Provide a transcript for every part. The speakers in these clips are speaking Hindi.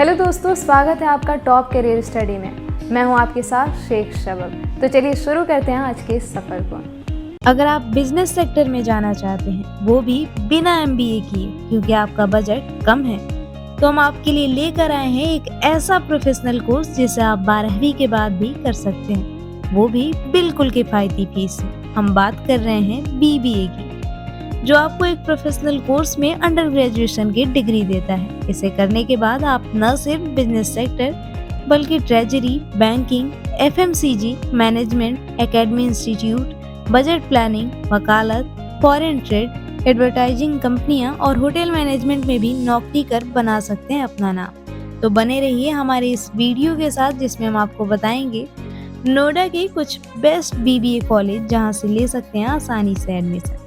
हेलो दोस्तों, स्वागत है आपका टॉप करियर स्टडी में। मैं हूं आपके साथ शेख शबब। तो चलिए शुरू करते हैं आज के सफ़र को। अगर आप बिजनेस सेक्टर में जाना चाहते हैं, वो भी बिना MBA किए, क्योंकि आपका बजट कम है, तो हम आपके लिए लेकर आए हैं एक ऐसा प्रोफेशनल कोर्स जिसे आप 12वीं के बाद भी कर सकते हैं, वो भी बिल्कुल किफायती फीस में। हम बात कर रहे हैं BBA की, जो आपको एक प्रोफेशनल कोर्स में अंडर ग्रेजुएशन की डिग्री देता है। इसे करने के बाद आप न सिर्फ बिजनेस सेक्टर बल्कि treasury, banking, FMCG, management, academy institute, budget planning, वकालत, फॉरेन ट्रेड, एडवर्टाइजिंग कंपनियां और होटल मैनेजमेंट में भी नौकरी कर बना सकते हैं अपना नाम। तो बने रहिए हमारे इस वीडियो के साथ, जिसमें हम आपको बताएंगे नोएडा के कुछ बेस्ट BBA कॉलेज जहां से ले सकते हैं आसानी से एडमिशन।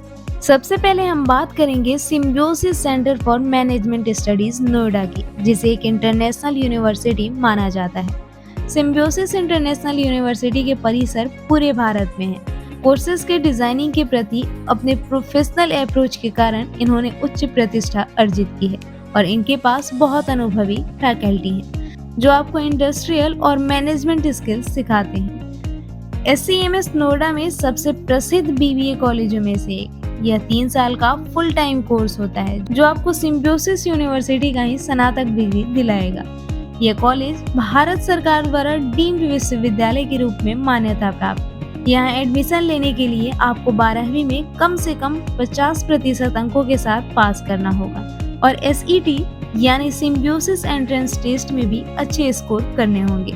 सबसे पहले हम बात करेंगे symbiosis centre for management studies Noida की, जिसे एक इंटरनेशनल यूनिवर्सिटी माना जाता है। सिम्बियोसिस इंटरनेशनल यूनिवर्सिटी के परिसर पूरे भारत में है। कोर्सेज के डिजाइनिंग के प्रति अपने प्रोफेशनल अप्रोच के कारण इन्होंने उच्च प्रतिष्ठा अर्जित की है और इनके पास बहुत अनुभवी फैकल्टी हैं, जो आपको इंडस्ट्रियल और मैनेजमेंट स्किल्स सिखाते हैं। SCMS नोएडा में सबसे प्रसिद्ध BBA कॉलेजों में से एक। यह 3 साल का फुल टाइम कोर्स होता है, जो आपको सिम्बियोसिस यूनिवर्सिटी का ही स्नातक डिग्री दिलाएगा। यह कॉलेज भारत सरकार द्वारा डीम्ड विश्वविद्यालय के रूप में मान्यता प्राप्त है। यहाँ एडमिशन लेने के लिए आपको 12वीं में कम से कम 50% अंकों के साथ पास करना होगा और SET यानी सिम्बियोसिस एंट्रेंस टेस्ट में भी अच्छे स्कोर करने होंगे।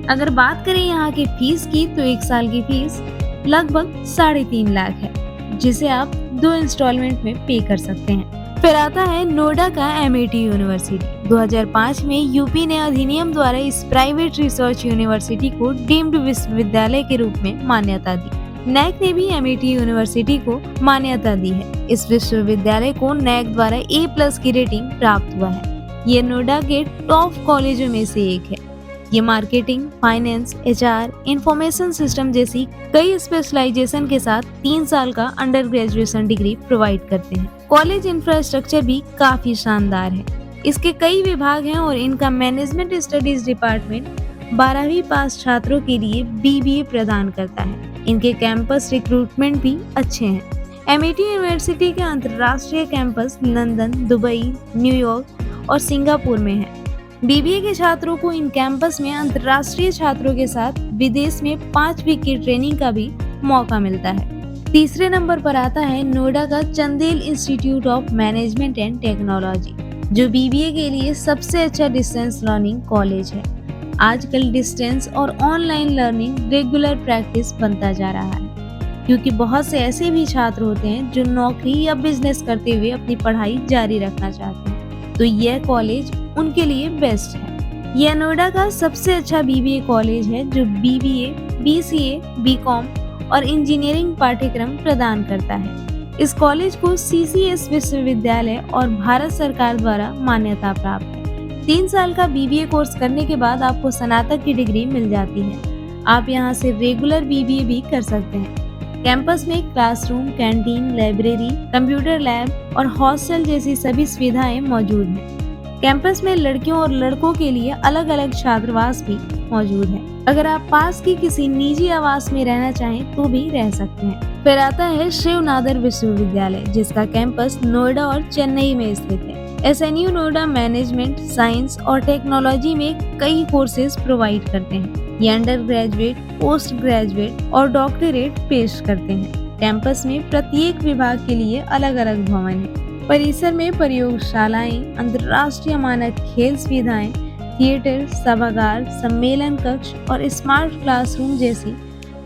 अगर बात करें यहाँ की फीस की, तो 1 साल की फीस लगभग 3.5 लाख है, जिसे आप 2 इंस्टॉलमेंट में पे कर सकते हैं। फिर आता है नोएडा का MIT यूनिवर्सिटी। 2005 में यूपी ने अधिनियम द्वारा इस प्राइवेट रिसर्च यूनिवर्सिटी को डीम्ड विश्वविद्यालय के रूप में मान्यता दी। NAC ने भी MIT यूनिवर्सिटी को मान्यता दी है। इस विश्वविद्यालय को NAC द्वारा A+ की रेटिंग प्राप्त हुआ है। ये नोएडा के टॉप कॉलेजों में से एक है। ये marketing, finance, HR, information system जैसी कई स्पेशलाइजेशन के साथ 3 साल का अंडर ग्रेजुएशन डिग्री प्रोवाइड करते हैं। कॉलेज इंफ्रास्ट्रक्चर भी काफी शानदार है। इसके कई विभाग हैं और इनका मैनेजमेंट स्टडीज डिपार्टमेंट 12वीं पास छात्रों के लिए BBA प्रदान करता है। इनके कैंपस रिक्रूटमेंट भी अच्छे हैं। MIT यूनिवर्सिटी के अंतर्राष्ट्रीय कैंपस लंदन, दुबई, न्यूयॉर्क और सिंगापुर में है। BBA के छात्रों को इन कैंपस में अंतर्राष्ट्रीय छात्रों के साथ विदेश में 5 वीक की ट्रेनिंग का भी मौका मिलता है। तीसरे नंबर पर आता है नोएडा का Chandel institute of management and technology, जो BBA के लिए सबसे अच्छा डिस्टेंस लर्निंग कॉलेज है। आजकल डिस्टेंस और ऑनलाइन लर्निंग रेगुलर प्रैक्टिस बनता जा रहा है, क्योंकि बहुत से ऐसे भी छात्र होते हैं जो नौकरी या बिजनेस करते हुए अपनी पढ़ाई जारी रखना चाहते हैं, तो यह कॉलेज उनके लिए बेस्ट है। यह नोएडा का सबसे अच्छा BBA कॉलेज है, जो BBA, BCA, BCom और इंजीनियरिंग पाठ्यक्रम प्रदान करता है। इस कॉलेज को CCS विश्वविद्यालय और भारत सरकार द्वारा मान्यता प्राप्त है। 3 साल का BBA कोर्स करने के बाद आपको स्नातक की डिग्री मिल जाती है। आप यहाँ से रेगुलर BBA भी कर सकते हैं। कैंपस में classroom, canteen, library, computer lab और हॉस्टल जैसी सभी सुविधाएं मौजूद हैं। कैंपस में लड़कियों और लड़कों के लिए अलग अलग छात्रावास भी मौजूद है। अगर आप पास की किसी निजी आवास में रहना चाहें तो भी रह सकते हैं। फिर आता है शिव नादर विश्वविद्यालय, जिसका कैंपस नोएडा और चेन्नई में स्थित है। SNU नोएडा मैनेजमेंट, साइंस और टेक्नोलॉजी में कई कोर्सेज प्रोवाइड करते हैं। ये अंडर ग्रेजुएट, पोस्ट ग्रेजुएट और डॉक्टरेट पेश करते हैं। कैंपस में प्रत्येक विभाग के लिए अलग अलग भवन है। परिसर में प्रयोगशालाएं, अंतर्राष्ट्रीय मानक खेल सुविधाएं, थिएटर, सभागार, सम्मेलन कक्ष और स्मार्ट क्लासरूम जैसी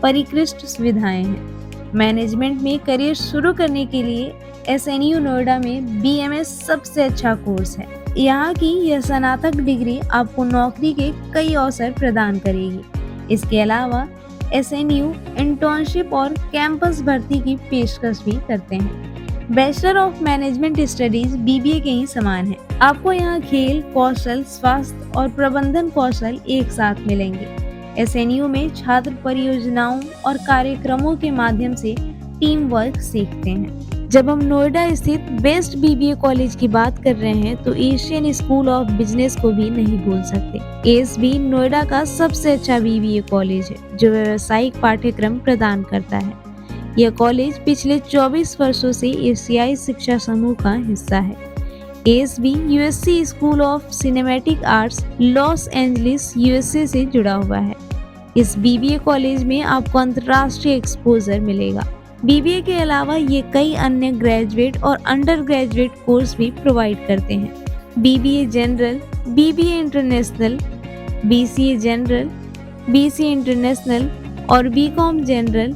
परिष्कृत सुविधाएं हैं। मैनेजमेंट में करियर शुरू करने के लिए SNU नोएडा में BMS सबसे अच्छा कोर्स है। यहाँ की यह स्नातक डिग्री आपको नौकरी के कई अवसर प्रदान करेगी। इसके अलावा SNU इंटर्नशिप और कैंपस भर्ती की पेशकश भी करते हैं। Bachelor of management studies BBA के ही समान है। आपको यहाँ खेल, कौशल, स्वास्थ्य और प्रबंधन कौशल एक साथ मिलेंगे। SNU में छात्र परियोजनाओं और कार्यक्रमों के माध्यम से टीम वर्क सीखते हैं, जब हम नोएडा स्थित बेस्ट बीबीए कॉलेज की बात कर रहे हैं तो एशियन स्कूल ऑफ बिजनेस को भी नहीं भूल सकते। एएसबी नोएडा का सबसे अच्छा बीबीए कॉलेज है जो व्यावसायिक पाठ्यक्रम प्रदान करता है। यह कॉलेज पिछले 24 वर्षों से एशियाई शिक्षा समूह का हिस्सा है। ASB USC school of cinematic arts Los Angeles USA से जुड़ा हुआ है। इस बीबीए कॉलेज में आपको अंतर्राष्ट्रीय एक्सपोजर मिलेगा। बीबीए के अलावा ये कई अन्य ग्रेजुएट और अंडर ग्रेजुएट कोर्स भी प्रोवाइड करते हैं। BBA general, BBA international, BCA general, BCA international और बीकॉम जनरल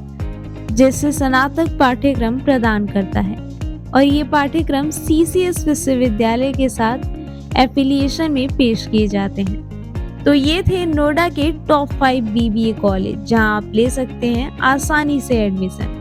जैसे स्नातक पाठ्यक्रम प्रदान करता है और ये पाठ्यक्रम सीसीएस विश्वविद्यालय के साथ एफिलिएशन में पेश किए जाते हैं। तो ये थे नोएडा के टॉप 5 बीबीए कॉलेज जहां आप ले सकते हैं आसानी से एडमिशन।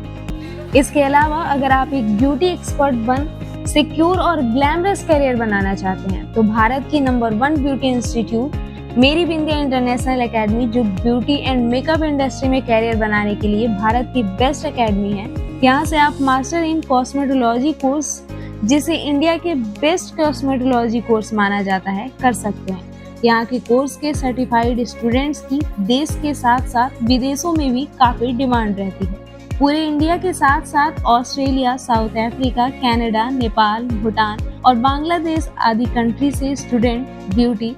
इसके अलावा अगर आप एक ब्यूटी एक्सपर्ट बन सिक्योर और ग्लैमरस करियर बनाना चाहते हैं तो भारत की नंबर 1 ब्यूटी इंस्टीट्यूट मेरी बिंदिया इंटरनेशनल एकेडमी, जो ब्यूटी एंड मेकअप इंडस्ट्री में करियर बनाने के लिए भारत की बेस्ट एकेडमी है। यहाँ से आप मास्टर इन कॉस्मेटोलॉजी कोर्स, जिसे इंडिया के बेस्ट कॉस्मेटोलॉजी कोर्स माना जाता है, कर सकते हैं। यहाँ के कोर्स के सर्टिफाइड स्टूडेंट्स की देश के साथ साथ विदेशों में भी काफी डिमांड रहती है। पूरे इंडिया के साथ साथ Australia, South Africa, Canada, Nepal, Bhutan और बांग्लादेश आदि कंट्री से student beauty,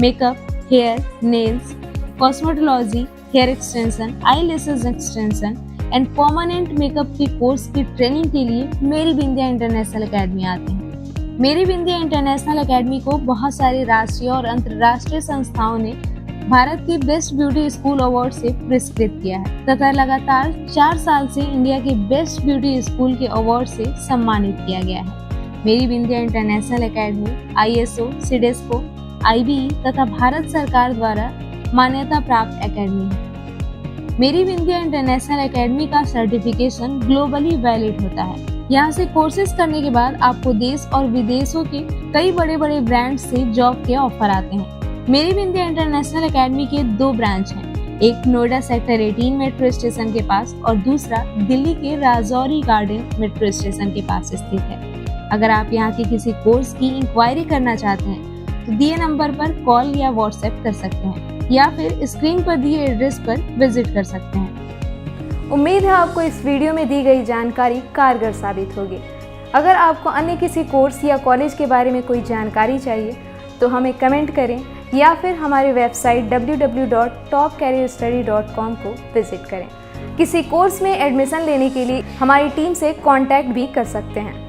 makeup, hair, nails, cosmetology, hair extension, eyelashes extension and permanent makeup के कोर्स की ट्रेनिंग के लिए मेरी बिंदिया इंटरनेशनल एकेडमी आते हैं। मेरी बिंदिया इंटरनेशनल एकेडमी को बहुत सारे राष्ट्रीय और अंतर्राष्ट्रीय संस्थाओं ने भारत की बेस्ट ब्यूटी स्कूल अवार्ड से पुरस्कृत किया है तथा लगातार 4 साल से इंडिया के बेस्ट ब्यूटी स्कूल के अवार्ड से सम्मानित किया गया है। मेरी बिंदिया इंटरनेशनल एकेडमी आईएसओ, सिडेस्को, आईबीई तथा भारत सरकार द्वारा मान्यता प्राप्त एकेडमी है। मेरी बिंदिया इंटरनेशनल एकेडमी का सर्टिफिकेशन ग्लोबली वैलिड होता है। यहाँ से कोर्सेज करने के बाद आपको देश और विदेशों के कई बड़े बड़े ब्रांड से जॉब के ऑफर आते हैं। मेरी बिंदिया इंटरनेशनल एकेडमी के 2 ब्रांच हैं, एक नोएडा सेक्टर 18 मेट्रो स्टेशन के पास और दूसरा दिल्ली के राजौरी गार्डन मेट्रो स्टेशन के पास स्थित है। अगर आप यहाँ के किसी कोर्स की इंक्वायरी करना चाहते हैं तो दिए नंबर पर कॉल या व्हाट्सएप कर सकते हैं या फिर स्क्रीन पर दिए एड्रेस पर विजिट कर सकते हैं। उम्मीद है आपको इस वीडियो में दी गई जानकारी कारगर साबित होगी। अगर आपको अन्य किसी कोर्स या कॉलेज के बारे में कोई जानकारी चाहिए तो हमें कमेंट करें या फिर हमारी वेबसाइट www.topcareerstudy.com को विजिट करें। किसी कोर्स में एडमिशन लेने के लिए हमारी टीम से कांटेक्ट भी कर सकते हैं।